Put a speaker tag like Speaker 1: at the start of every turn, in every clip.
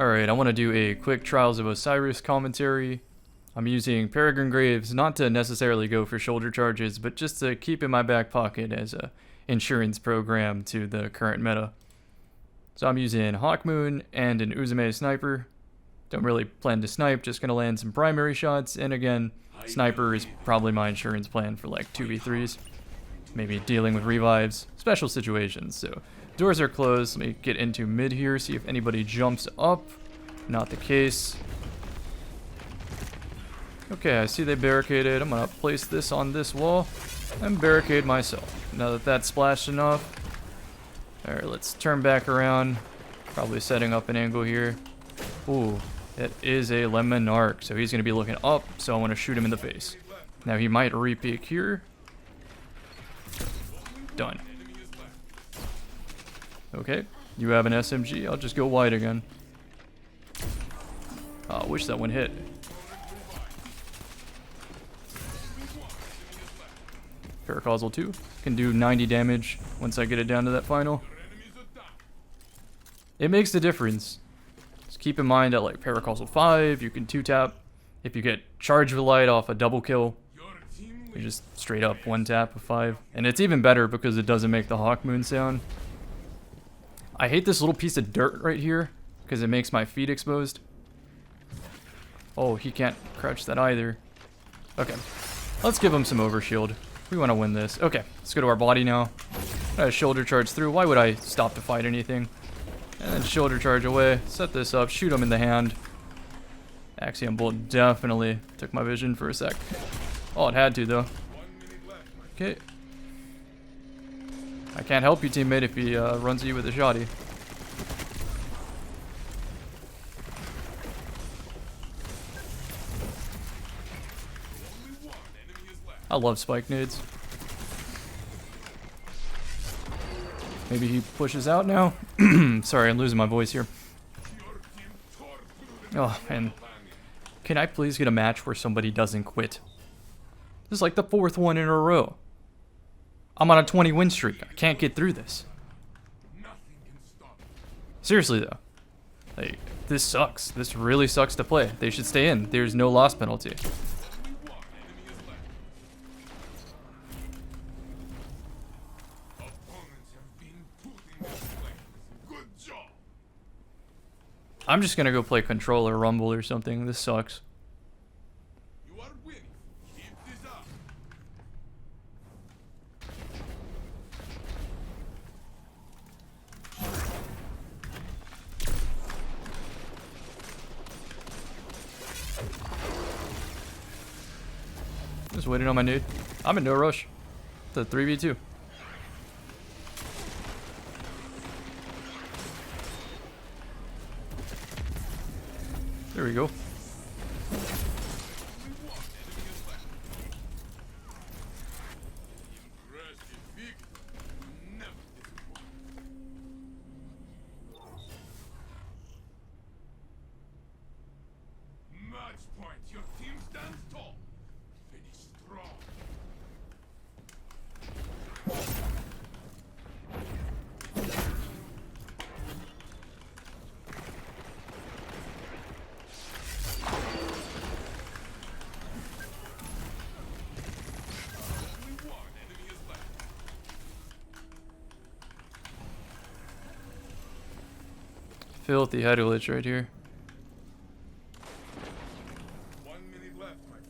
Speaker 1: Alright, I want to do a quick Trials of Osiris commentary. I'm using Peregrine Graves not to necessarily go for shoulder charges, but just to keep in my back pocket as a insurance program to the current meta. So I'm using Hawkmoon and an Uzume Sniper. Don't really plan to snipe, just gonna land some primary shots, and again, Sniper is probably my insurance plan for like 2v3s. Maybe dealing with revives, special situations. So doors are closed. Let me get into mid here, see if anybody jumps up. Not the case. Okay, I see they barricaded. I'm gonna place this on this wall and barricade myself. Now that that's splashed enough. Alright, let's turn back around. Probably setting up an angle here. Ooh, that is a Lemon Arc, so he's gonna be looking up, so I want to shoot him in the face. Now he might re-peek here. Done. Okay, you have an SMG. I'll just go wide again. Oh, I wish that one hit. Paracausal 2 can do 90 damage once I get it down to that final. It makes the difference. Just keep in mind that like Paracausal 5, you can 2-tap. If you get Charge of Light off a double kill, you just straight up 1-tap with 5. And it's even better because it doesn't make the Hawkmoon sound. I hate this little piece of dirt right here because it makes my feet exposed. Oh, he can't crouch that either. Okay, let's give him some overshield. We want to win this. Okay, let's go to our body now. Shoulder charge through. Why would I stop to fight anything? And then shoulder charge away. Set this up. Shoot him in the hand. Axiom Bolt definitely took my vision for a sec. Oh, it had to, though. Okay. I can't help you, teammate, if he runs at you with a shotty. I love spike nades. Maybe he pushes out now. Sorry, I'm losing my voice here. Oh, man. Can I please get a match where somebody doesn't quit? This is like the 4th one in a row. I'm on a 20 win streak. I can't get through this. Seriously, though. Like, this sucks. This really sucks to play. They should stay in. There's no loss penalty. I'm just gonna go play controller rumble or something. This sucks. You are winning. Keep this up. Just waiting on my nade. I'm in no rush. It's a 3v2. There we go. Match point. Your team stands tall. Finish strong. Filthy head glitch right here.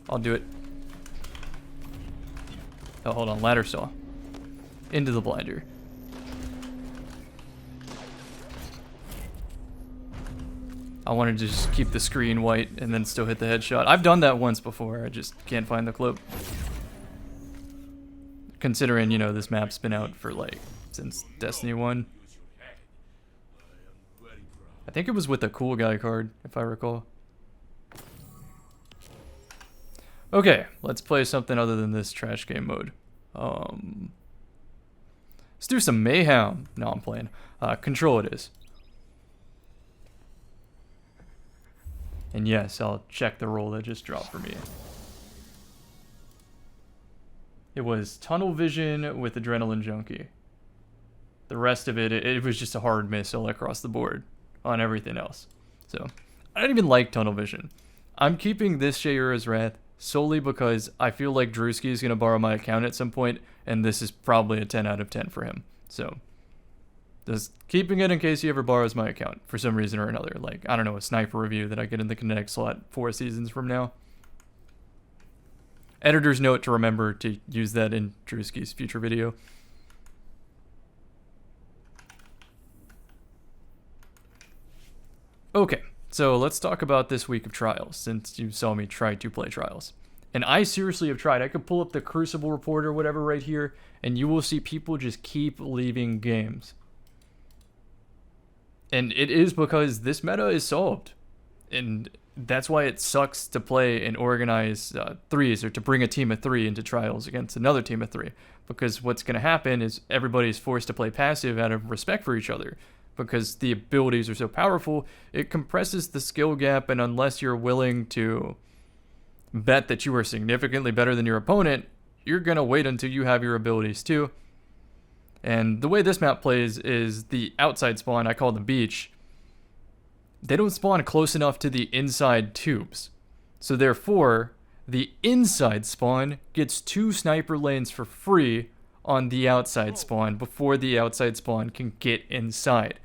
Speaker 1: I'll do it. Oh, hold on. Ladder saw. Into the blinder. I wanted to just keep the screen white and then still hit the headshot. I've done that once before. I just can't find the clip. Considering, you know, this map's been out for like since Destiny 1. I think it was with a cool guy card, if I recall. Okay, let's play something other than this trash game mode. Let's do some mayhem. No, I'm playing. Control it is. And yes, I'll check the roll that just dropped for me. It was Tunnel Vision with Adrenaline Junkie. The rest of it, it was just a hard miss all across the board on everything else. So, I don't even like Tunnel Vision. I'm keeping this Shayura's Wrath solely because I feel like Drewski is going to borrow my account at some point, and this is probably a 10 out of 10 for him. So, just keeping it in case he ever borrows my account for some reason or another. Like, I don't know, a sniper review that I get in the Kinetic slot 4 seasons from now. Editor's note to remember to use that in Drewski's future video. Okay, so let's talk about this week of trials, since you saw me try to play trials. And I seriously have tried. I could pull up the Crucible report or whatever right here, and you will see people just keep leaving games. And it is because this meta is solved. And that's why it sucks to play and organize threes, or to bring a team of 3 into trials against another team of 3. Because what's going to happen is everybody's forced to play passive out of respect for each other. Because the abilities are so powerful, it compresses the skill gap, and unless you're willing to bet that you are significantly better than your opponent, you're going to wait until you have your abilities too. And the way this map plays is the outside spawn, I call the beach. They don't spawn close enough to the inside tubes. So therefore, the inside spawn gets 2 sniper lanes for free on the outside spawn before the outside spawn can get inside.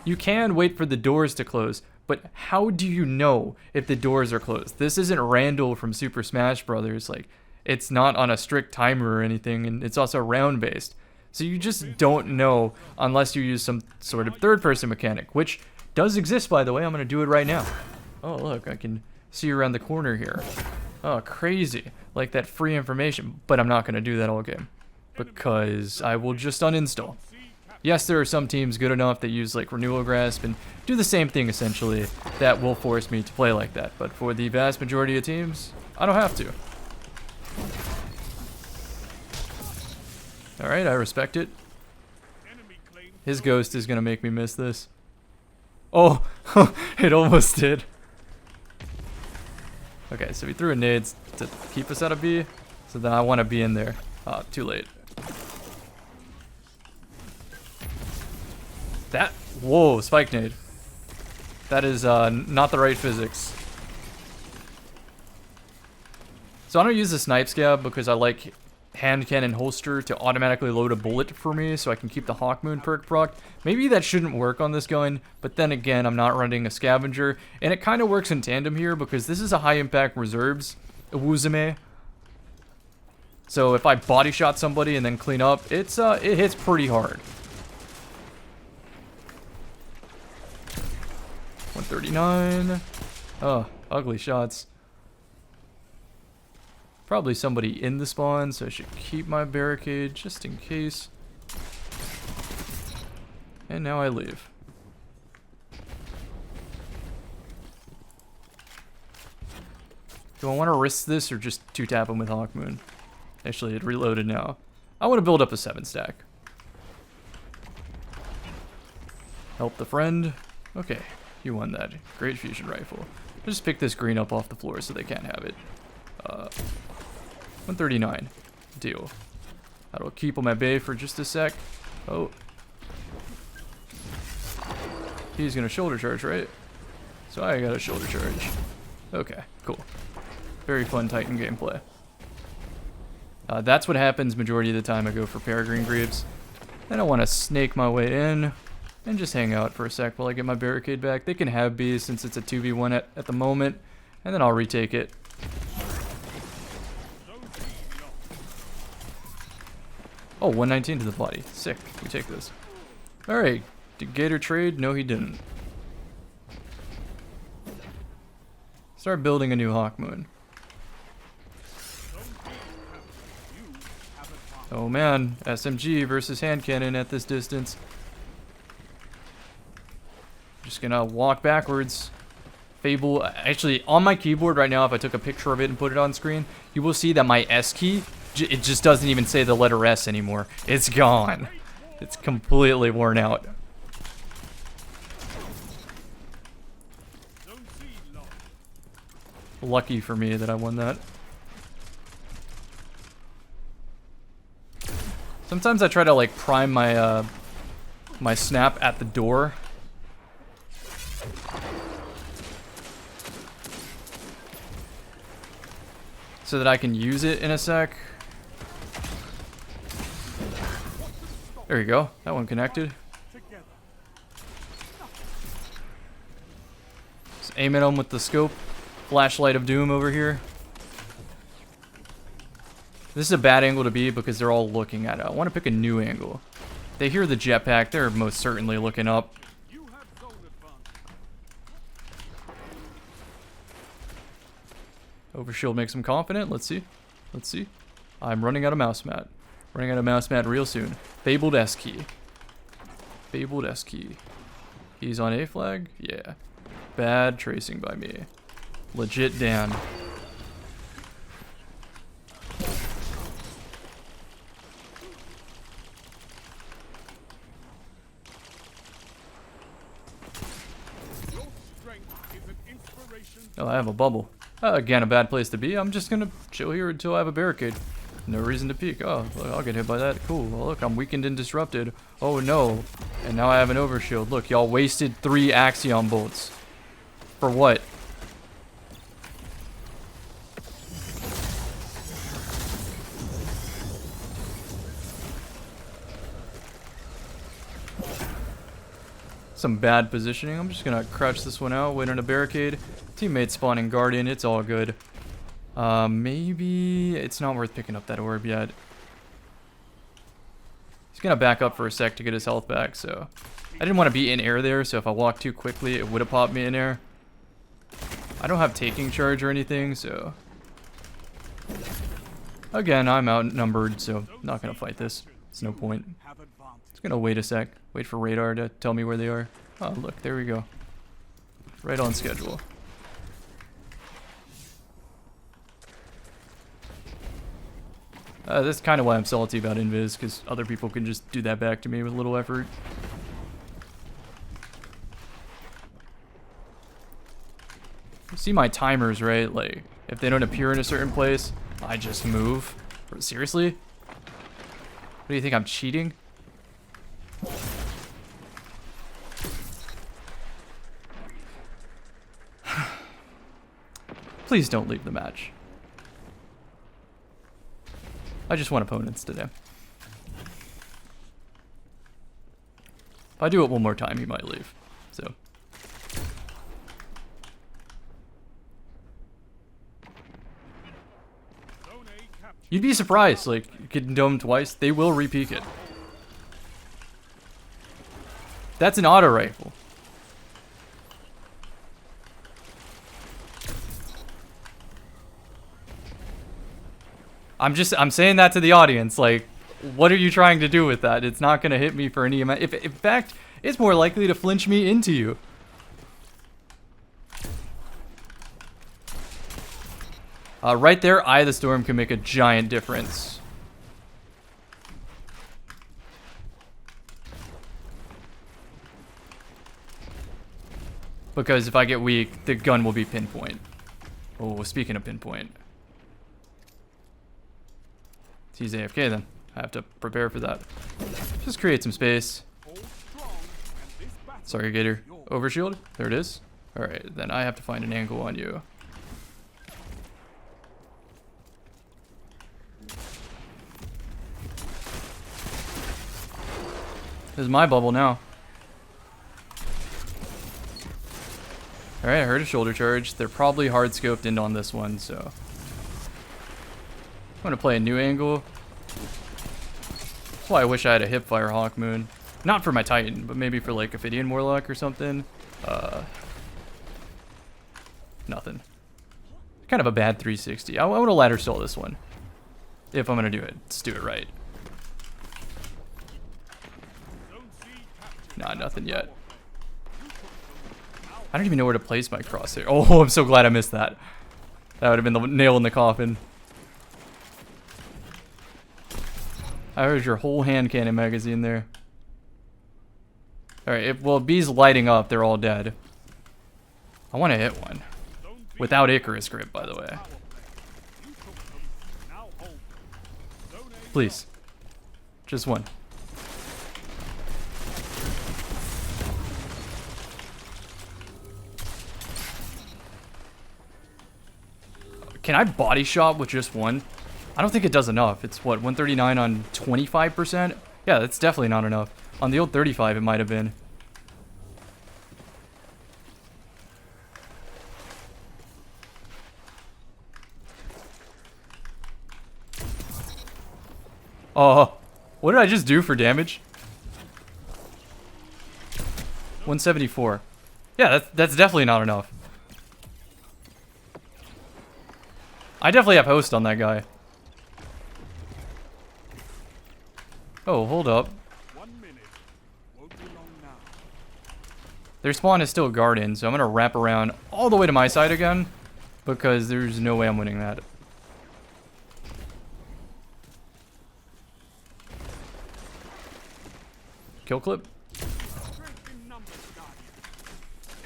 Speaker 1: You can wait for the doors to close, but how do you know if the doors are closed? This isn't Randall from Super Smash Brothers. Like, it's not on a strict timer or anything, and it's also round based. So you just don't know unless you use some sort of third-person mechanic, which does exist, by the way. I'm going to do it right now. Oh, look, I can see around the corner here. Oh, crazy. Like that free information. But I'm not going to do that all game, because I will just uninstall. Yes, there are some teams good enough that use like Renewal Grasp and do the same thing essentially that will force me to play like that. But for the vast majority of teams, I don't have to. Alright, I respect it. His ghost is going to make me miss this. Oh, it almost did. Okay, so he threw a nade to keep us out of B. So then I want to be in there. Ah, too late. That, whoa, spike nade. That is not the right physics. So I don't use the snipe scab because I like hand cannon holster to automatically load a bullet for me so I can keep the Hawkmoon perk proc. Maybe that shouldn't work on this gun, but then again, I'm not running a scavenger, and it kind of works in tandem here because this is a high impact reserves Uwuzume. So if I body shot somebody and then clean up, it hits pretty hard. 139. Oh, ugly shots. Probably somebody in the spawn, so I should keep my barricade just in case. And now I leave. Do I want to risk this or just 2-tap him with Hawkmoon? Actually, it reloaded now. I want to build up a 7-stack. Help the friend. Okay, you won that. Great fusion rifle. Just pick this green up off the floor so they can't have it. 139. Deal. That'll keep him at bay for just a sec. Oh. He's gonna shoulder charge, right? So I got a shoulder charge. Okay, cool. Very fun Titan gameplay. That's what happens majority of the time I go for Peregrine Greaves. Then I want to snake my way in and just hang out for a sec while I get my barricade back. They can have B since it's a 2v1 at the moment, and then I'll retake it. Oh, 119 to the body. Sick. We take this. Alright. Did Gator trade? No, he didn't. Start building a new Hawkmoon. Oh man, SMG versus hand cannon at this distance. Just gonna walk backwards. Fable, actually on my keyboard right now, if I took a picture of it and put it on screen, you will see that my S key, it just doesn't even say the letter S anymore. It's gone. It's completely worn out. Lucky for me that I won that. Sometimes I try to like prime my my snap at the door. so that I can use it in a sec. There you go. That one connected. Just aim at them with the scope. Flashlight of doom over here. This is a bad angle to be because they're all looking at it. I want to pick a new angle. They hear the jetpack. They're most certainly looking up. Overshield makes them confident. Let's see. Let's see. I'm running out of mouse mat. Running out of mouse mat real soon. Fabled S key. Fabled S key. He's on A flag? Yeah. Bad tracing by me. Legit Dan. Oh, I have a bubble. Again, a bad place to be. I'm just gonna chill here until I have a barricade. No reason to peek. Oh, I'll get hit by that. Cool. Well, look, I'm weakened and disrupted. Oh, no. And now I have an overshield. Look, y'all wasted 3 Axiom bolts. For what? Some bad positioning. I'm just gonna crouch this one out, wait on a barricade. Teammate spawning Guardian, it's all good. Maybe it's not worth picking up that orb yet. He's gonna back up for a sec to get his health back, so I didn't want to be in air there, so if I walked too quickly, it would have popped me in air. I don't have taking charge or anything, so again, I'm outnumbered, so not gonna fight this. It's no point. Just gonna wait a sec, wait for radar to tell me where they are. Oh, look, there we go. Right on schedule. That's kind of why I'm salty about Invis, because other people can just do that back to me with little effort. You see my timers, right? Like, if they don't appear in a certain place, I just move. Seriously? What do you think, I'm cheating? Please don't leave the match. I just want opponents today. If I do it one more time, he might leave. So. You'd be surprised, like, getting domed twice, they will re-peek it. That's an auto rifle. I'm saying that to the audience, like, what are you trying to do with that? It's not gonna hit me for any amount. If in fact, it's more likely to flinch me into you. Right there, Eye of the Storm can make a giant difference. Because if I get weak, the gun will be pinpoint. Oh, speaking of pinpoint. He's AFK then. I have to prepare for that. Just create some space. Sorry, Gator. Overshield. There it is. Alright, then I have to find an angle on you. This is my bubble now. Alright, I heard a shoulder charge. They're probably hard scoped in on this one, so I'm gonna play a new angle. That's why I wish I had a hipfire Hawk Moon. Not for my Titan, but maybe for like Ophidian Warlock or something. Nothing. Kind of a bad 360. I want to ladder stall this one. If I'm gonna do it, let's do it right. Nah, nothing yet. I don't even know where to place my crosshair. Oh, I'm so glad I missed that. That would have been the nail in the coffin. I heard your whole hand cannon magazine there. Alright, well, B's lighting up, they're all dead. I want to hit one. Without Icarus grip, by the way. Please. Just one. Can I body shot with just one? I don't think it does enough. It's what, 139 on 25%? Yeah, that's definitely not enough. On the old 35, it might have been. Oh, what did I just do for damage? 174. Yeah, that's definitely not enough. I definitely have host on that guy. Oh, hold up.
Speaker 2: 1 minute. Won't be long now.
Speaker 1: Their spawn is still guarded, so I'm gonna wrap around all the way to my side again, because there's no way I'm winning that. Kill clip.
Speaker 2: Strength in numbers, Guardian.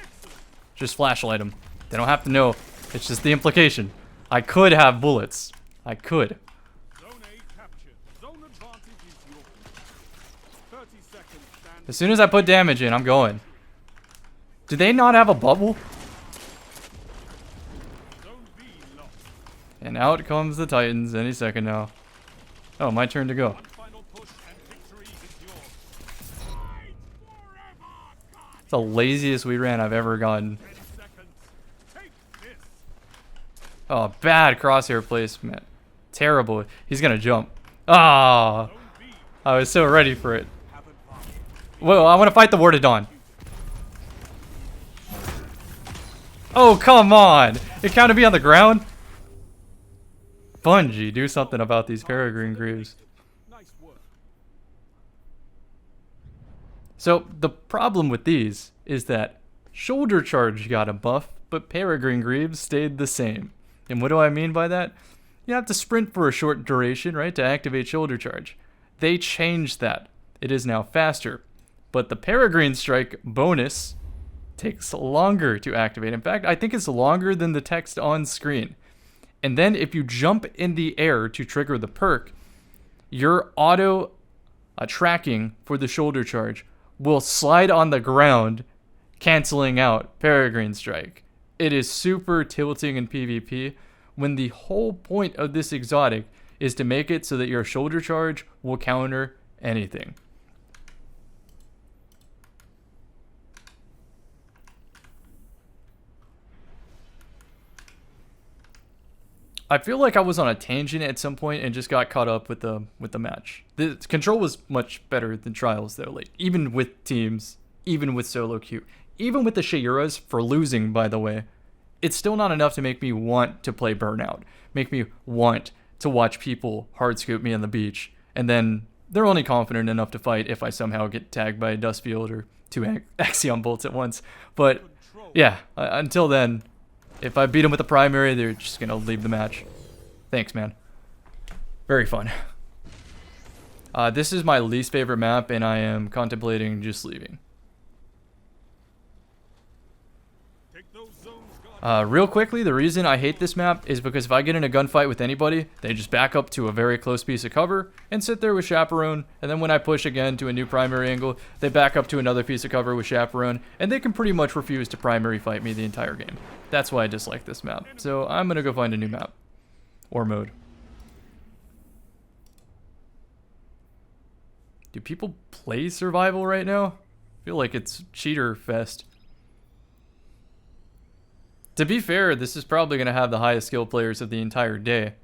Speaker 2: Excellent.
Speaker 1: Just flashlight them. They don't have to know. It's just the implication. I could have bullets. I could.
Speaker 2: Zone A captured. Zone advantage is yours. 30 seconds. Stand.
Speaker 1: As soon as I put damage in, I'm going. Do they not have a bubble?
Speaker 2: Zone B lost.
Speaker 1: And out comes the Titans any second now. Oh, my turn to go.
Speaker 2: One final push and victory is yours. Fight forever, Guardian.
Speaker 1: It's the laziest we ran I've ever gotten.
Speaker 2: 10 seconds. Take this.
Speaker 1: Oh, bad crosshair placement. Terrible. He's gonna jump. Ah,
Speaker 2: Zone B
Speaker 1: I was so ready for it.
Speaker 2: have advantage.
Speaker 1: Whoa, I want to fight the Ward of Dawn. Oh, come on. It counted me on the ground. Bungie, do something about these Peregrine Greaves.
Speaker 2: Nice work.
Speaker 1: So, the problem with these is that Shoulder Charge got a buff, but Peregrine Greaves stayed the same. And what do I mean by that? You have to sprint for a short duration, right, to activate Shoulder Charge. They changed that. It is now faster. But the Peregrine Strike bonus takes longer to activate. In fact, I think it's longer than the text on screen. And then if you jump in the air to trigger the perk, your auto tracking for the Shoulder Charge will slide on the ground, canceling out Peregrine Strike. It is super tilting in PvP when the whole point of this exotic is to make it so that your Shoulder Charge will counter anything. I feel like I was on a tangent at some point and just got caught up with the match. The control was much better than Trials though, like even with teams, even with solo queue, even with the Shayuras for losing, by the way, it's still not enough to make me want to play Burnout, make me want to watch people hard scoop me on the beach, and then they're only confident enough to fight if I somehow get tagged by a Dustfield or two Axiom bolts at once. But yeah, until then, if I beat them with the primary, they're just gonna leave the match. Thanks, man. Very fun. This is my least favorite map, and I am contemplating just leaving.
Speaker 2: Take those zones, Guardian.
Speaker 1: Real quickly, the reason I hate this map is because if I get in a gunfight with anybody, they just back up to a very close piece of cover and sit there with Chaperone, and then when I push again to a new primary angle, they back up to another piece of cover with Chaperone, and they can pretty much refuse to primary fight me the entire game. That's why I dislike this map. So I'm gonna go find a new map. Or mode. Do people play survival right now? I feel like it's cheater fest. To be fair, this is probably going to have the highest skill players of the entire day,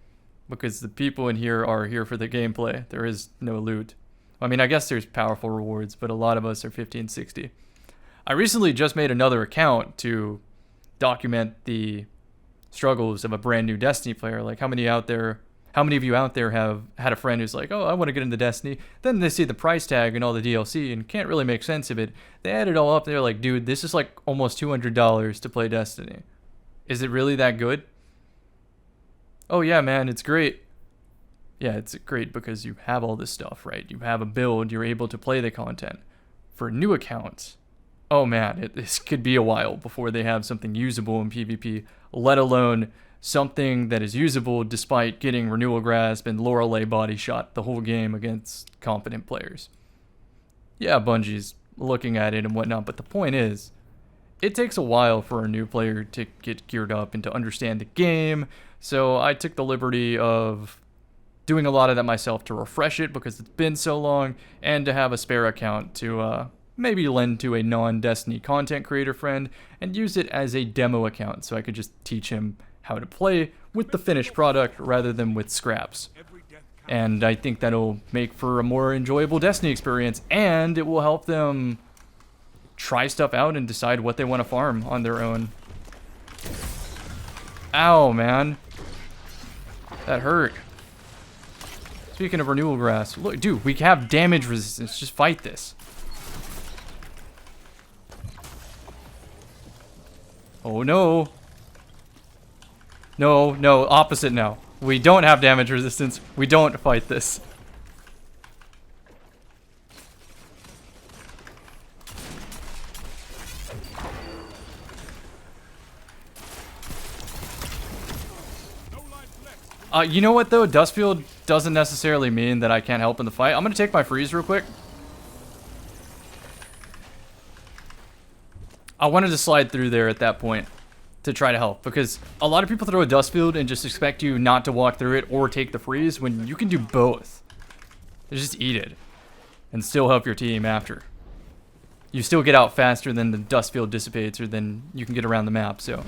Speaker 1: because the people in here are here for the gameplay. There is no loot. I mean, I guess there's powerful rewards, but a lot of us are 1560. I recently just made another account to document the struggles of a brand new Destiny player. Like, how many of you out there have had a friend who's like, oh, I want to get into Destiny, then they see the price tag and all the DLC and can't really make sense of it. They add it all up, they're like, dude, this is like almost $200 to play Destiny. Is it really that good? Oh yeah, man, it's great. Yeah, it's great because you have all this stuff, right? You have a build, you're able to play the content. For new accounts, oh man, this could be a while before they have something usable in PvP, let alone something that is usable despite getting Renewal Grasp and Lorelei body shot the whole game against competent players. Yeah, Bungie's looking at it and whatnot, but the point is, it takes a while for a new player to get geared up and to understand the game. So I took the liberty of doing a lot of that myself to refresh it because it's been so long, and to have a spare account to maybe lend to a non-Destiny content creator friend and use it as a demo account so I could just teach him how to play with the finished product rather than with scraps. And I think that'll make for a more enjoyable Destiny experience, and it will help them try stuff out and decide what they want to farm on their own. Ow, man. That hurt. Speaking of renewal grass, look, dude, we have damage resistance. Just fight this. Oh, no. No, no, opposite now. We don't have damage resistance. We don't fight this. You know what, though? Dustfield doesn't necessarily mean that I can't help in the fight. I'm going to take my freeze real quick. I wanted to slide through there at that point to try to help, because a lot of people throw a Dustfield and just expect you not to walk through it or take the freeze when you can do both. Just eat it and still help your team after. You still get out faster than the Dustfield dissipates, or then you can get around the map. So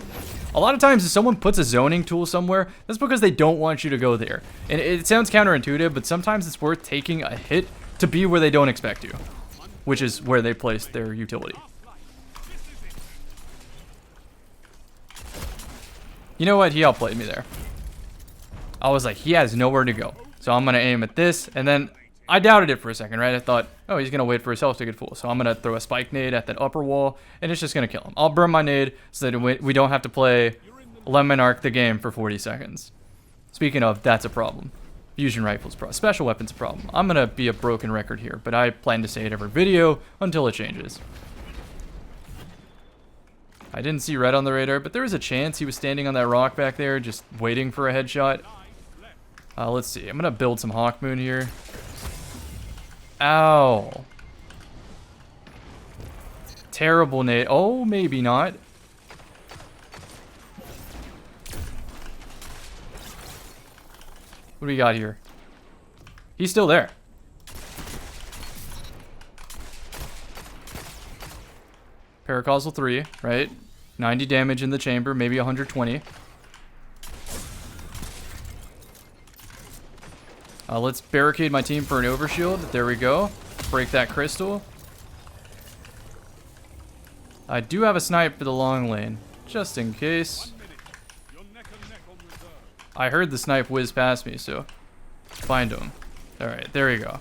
Speaker 1: a lot of times if someone puts a zoning tool somewhere, that's because they don't want you to go there. And it sounds counterintuitive, but sometimes it's worth taking a hit to be where they don't expect you, which is where they place their utility. You know what? He outplayed me there. I was like, he has nowhere to go. So I'm going to aim at this, and then I doubted it for a second, right? I thought, oh, he's going to wait for his health to get full. So I'm going to throw a spike nade at that upper wall, and it's just going to kill him. I'll burn my nade so that we don't have to play Lemon Arc the game for 40 seconds. Speaking of, that's a problem. Fusion rifles problem. Special weapons a problem. I'm going to be a broken record here, but I plan to say it every video until it changes. I didn't see red on the radar, but there was a chance he was standing on that rock back there just waiting for a headshot. Let's see. I'm going to build some Hawkmoon here. Ow. Terrible nade. Oh, maybe not. What do we got here? He's still there. Paracausal 3, right? 90 damage in the chamber, maybe 120. Let's barricade my team for an overshield. There we go. Break that crystal. I do have a snipe for the long lane, just in case. I heard the snipe whiz past me, so find him. Alright, there you go.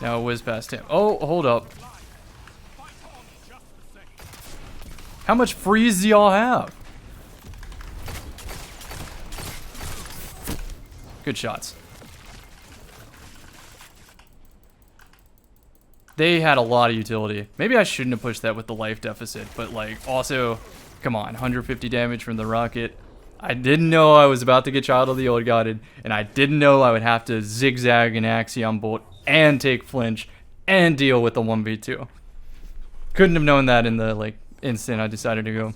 Speaker 1: Now whiz past him. Oh, hold up. How much freeze do y'all have? Good shots. They had a lot of utility. Maybe I shouldn't have pushed that with the life deficit, but like also, come on, 150 damage from the rocket. I didn't know I was about to get Child of the Old Godded, and I didn't know I would have to zigzag an Axiom Bolt and take flinch and deal with the 1v2. Couldn't have known that in the like instant I decided to go.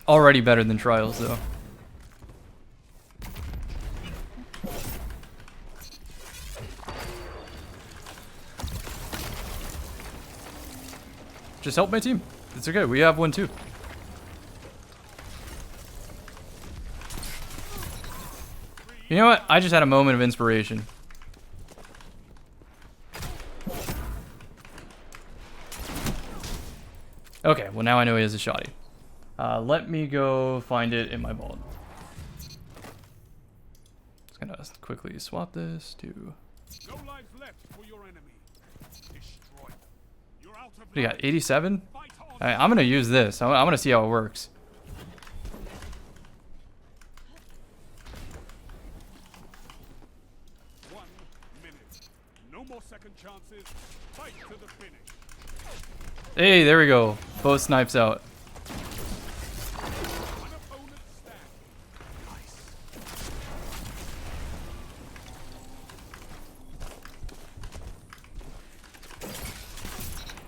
Speaker 1: Already better than Trials though. Just help my team. It's okay. We have one too. You know what? I just had a moment of inspiration. Okay, well now I know he has a shoddy. Let me go find it in my vault. Just gonna quickly swap this to...
Speaker 2: No lives left for your enemy. Destroy them. You're out of
Speaker 1: What do you got, 87?
Speaker 2: Fight on.
Speaker 1: Alright, I'm gonna use this. I'm gonna see how it works.
Speaker 2: One minute. No more second chances. Fight to the finish.
Speaker 1: Hey, there we go. Both snipes out.
Speaker 2: One opponent stand. Nice.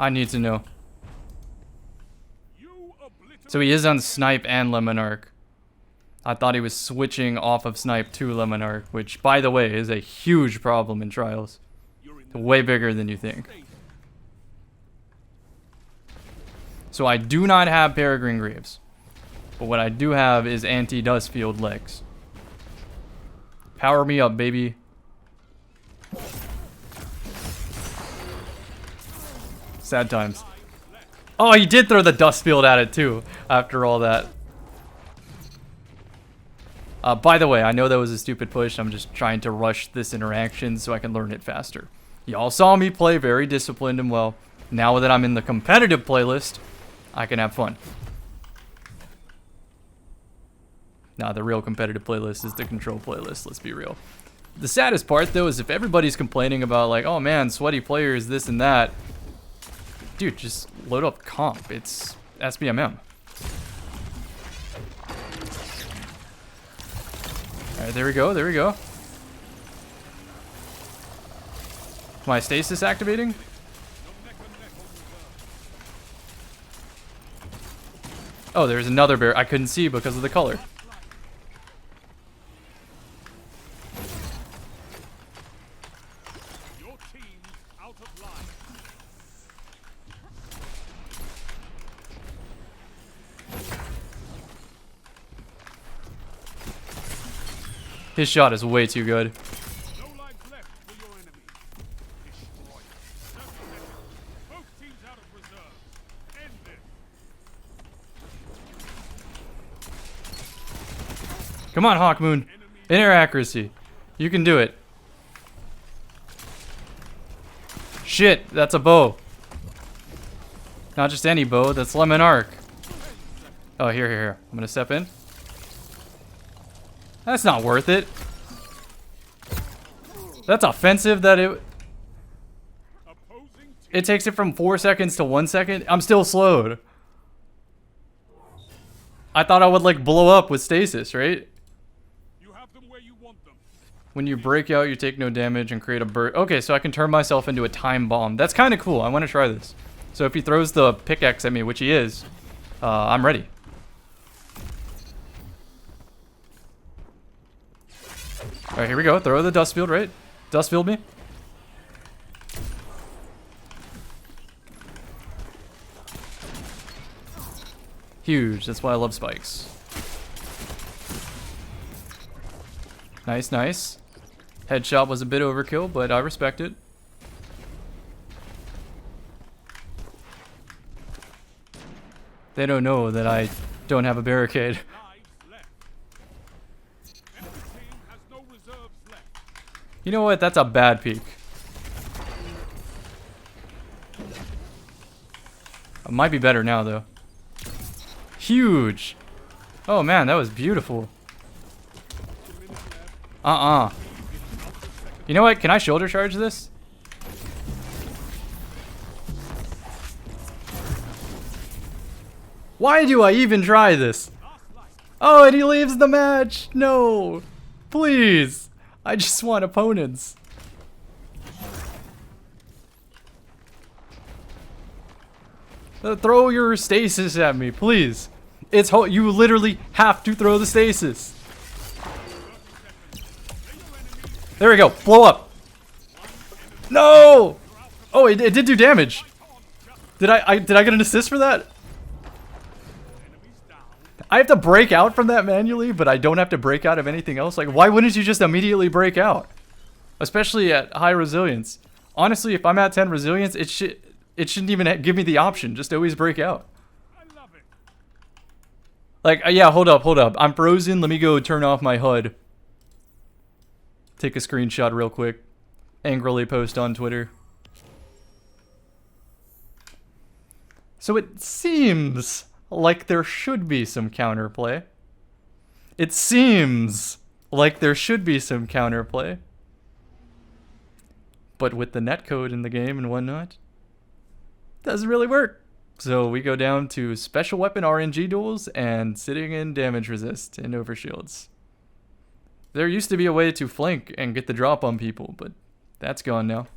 Speaker 1: I need to know.
Speaker 2: You obliterate.
Speaker 1: So he is on Snipe and Lemon Arc. I thought he was switching off of Snipe to Lemon Arc, which, by the way, is a huge problem in Trials.
Speaker 2: You're in the
Speaker 1: Way bigger than you think.
Speaker 2: state.
Speaker 1: So I do not have Peregrine Greaves. But what I do have is anti-Dustfield legs. Power me up, baby. Sad times. Oh, he did throw the Dustfield at it too, after all that. By the way, I know that was a stupid push. I'm just trying to rush this interaction so I can learn it faster. Y'all saw me play very disciplined and well. Now that I'm in the competitive playlist, I can have fun. Nah, the real competitive playlist is the control playlist, let's be real. The saddest part, though, is if everybody's complaining about, like, oh man, sweaty players, this and that. Dude, just load up comp. It's SBMM. Alright, there we go, there we go. My stasis activating? Oh, there's another bear. I couldn't see because of the color.
Speaker 2: Your team's out of line.
Speaker 1: His shot is way too good.
Speaker 2: No lives left for your enemy. Destroy. 30 seconds. Both teams out of reserve. End it.
Speaker 1: Come on, Hawkmoon. Inner accuracy. You can do it. Shit, that's a bow. Not just any bow, that's Lemon Arc. Oh, here. I'm gonna step in. That's not worth it. That's offensive that it
Speaker 2: Opposing team.
Speaker 1: it takes it from 4 seconds to 1 second. I'm still slowed. I thought I would like blow up with stasis, right?
Speaker 2: You have them where you want them.
Speaker 1: When you break out, you take no damage and create a burst. Okay, so I can turn myself into a time bomb. That's kind of cool. I want to try this. So if he throws the pickaxe at me, which he is, I'm ready. All right, here we go. Throw the Dustfield, right? Dustfield me. Huge. That's why I love spikes. Nice, nice. Headshot was a bit overkill, but I respect it. They don't know that I don't have a barricade.
Speaker 2: Lives left. Enemy team has no reserves left.
Speaker 1: You know what? That's a bad peek. It might be better now, though. Huge. Oh, man, that was beautiful. You know what? Can I shoulder charge this? Why do I even try this? Oh, and he leaves the match. No. Please. I just want opponents. Throw your stasis at me, please. You literally have to throw the stasis. There we go. Blow up. No. Oh, it did do damage. Did I get an assist for that? I have to break out from that manually, but I don't have to break out of anything else. Like, why wouldn't you just immediately break out? Especially at high resilience. Honestly, if I'm at 10 resilience, it shouldn't even give me the option. Just always break out.
Speaker 2: I love it.
Speaker 1: Like, yeah, hold up. I'm frozen. Let me go turn off my HUD. Take a screenshot real quick. Angrily post on Twitter. So it seems like there should be some counterplay. It seems like there should be some counterplay. But with the netcode in the game and whatnot, doesn't really work. So we go down to special weapon RNG duels and sitting in damage resist and overshields. There used to be a way to flank and get the drop on people, but that's gone now.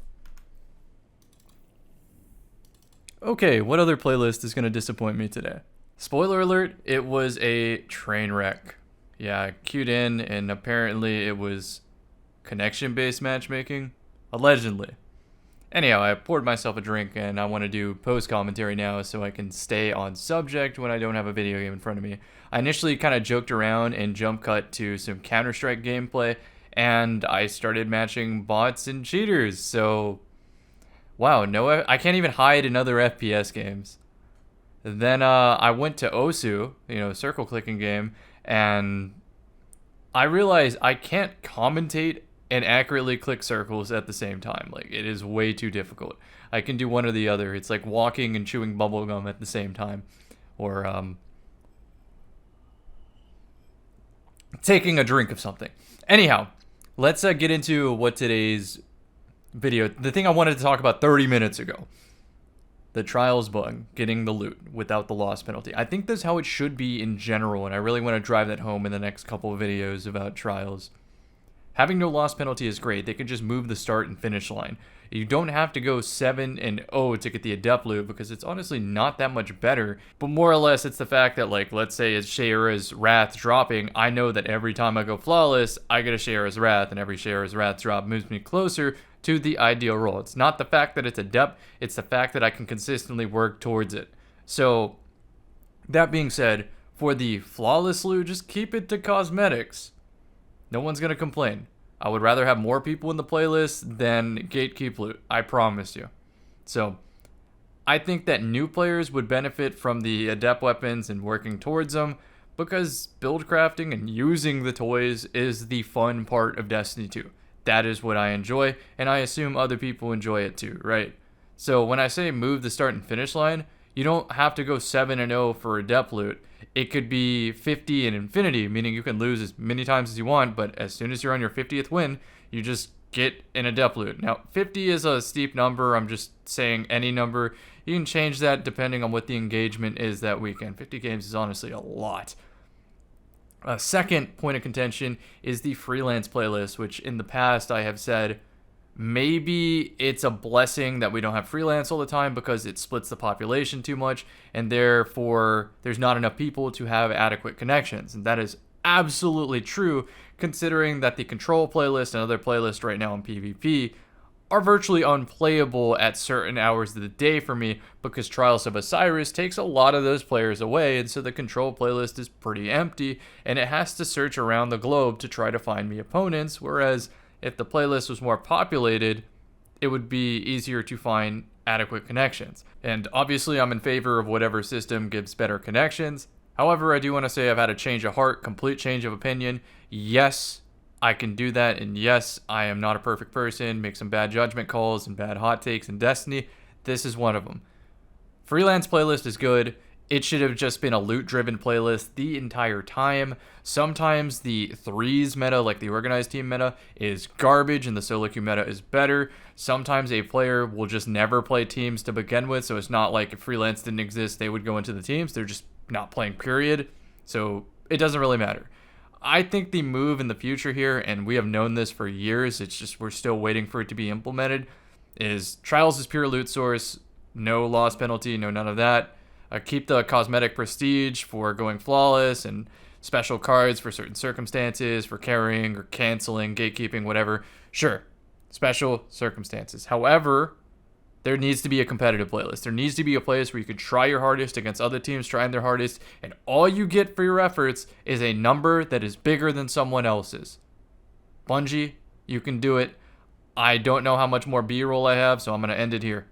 Speaker 1: Okay, what other playlist is going to disappoint me today? Spoiler alert, it was a train wreck. Yeah, I queued in and apparently it was connection-based matchmaking. Allegedly. Anyhow, I poured myself a drink and I want to do post-commentary now so I can stay on subject when I don't have a video game in front of me. I initially kind of joked around and jump cut to some Counter-Strike gameplay and I started matching bots and cheaters, so wow, no, I can't even hide in other FPS games. Then I went to Osu, circle clicking game, and I realized I can't commentate and accurately click circles at the same time. Like, it is way too difficult. I can do one or the other. It's like walking and chewing bubblegum at the same time. Or taking a drink of something. Anyhow, let's get into what today's video, the thing I wanted to talk about 30 minutes ago. The trials bug, getting the loot without the loss penalty. I think that's how it should be in general, and I really want to drive that home in the next couple of videos about trials. Having no loss penalty is great. They can just move the start and finish line. You don't have to go 7-0 to get the adept loot because it's honestly not that much better. But more or less, it's the fact that, like, let's say it's Shayura's Wrath dropping. I know that every time I go flawless, I get a Shayura's Wrath, and every Shayura's Wrath drop moves me closer to the ideal role. It's not the fact that it's adept, it's the fact that I can consistently work towards it. So, that being said, for the flawless loot, just keep it to cosmetics. No one's gonna complain. I would rather have more people in the playlist than gatekeep loot. I promise you. So, I think that new players would benefit from the adept weapons and working towards them because build crafting and using the toys is the fun part of Destiny 2. That is what I enjoy, and I assume other people enjoy it too, right? So when I say move the start and finish line, you don't have to go 7-0 for adept loot. It could be 50 and infinity, meaning you can lose as many times as you want, but as soon as you're on your 50th win, you just get an adept loot. Now, 50 is a steep number. I'm just saying any number. You can change that depending on what the engagement is that weekend. 50 games is honestly a lot. A second point of contention is the freelance playlist, which in the past I have said maybe it's a blessing that we don't have freelance all the time because it splits the population too much and therefore there's not enough people to have adequate connections. And that is absolutely true considering that the control playlist and other playlists right now in PvP are virtually unplayable at certain hours of the day for me because Trials of Osiris takes a lot of those players away, and so the control playlist is pretty empty and it has to search around the globe to try to find me opponents, whereas if the playlist was more populated, it would be easier to find adequate connections. And obviously I'm in favor of whatever system gives better connections. However, I do want to say I've had a change of heart, complete change of opinion. Yes, I can do that, and yes, I am not a perfect person, make some bad judgment calls and bad hot takes in Destiny. This is one of them. Freelance playlist is good. It should have just been a loot-driven playlist the entire time. Sometimes the threes meta, like the organized team meta, is garbage and the solo queue meta is better. Sometimes a player will just never play teams to begin with, so it's not like if freelance didn't exist, they would go into the teams. They're just not playing, period. So it doesn't really matter. I think the move in the future here, and we have known this for years, it's just we're still waiting for it to be implemented, is Trials is pure loot source, no loss penalty, no none of that. Keep the cosmetic prestige for going flawless and special cards for certain circumstances, for carrying or canceling, gatekeeping, whatever. Sure, special circumstances. However, there needs to be a competitive playlist. There needs to be a place where you can try your hardest against other teams trying their hardest, and all you get for your efforts is a number that is bigger than someone else's. Bungie, you can do it. I don't know how much more B-roll I have, so I'm going to end it here.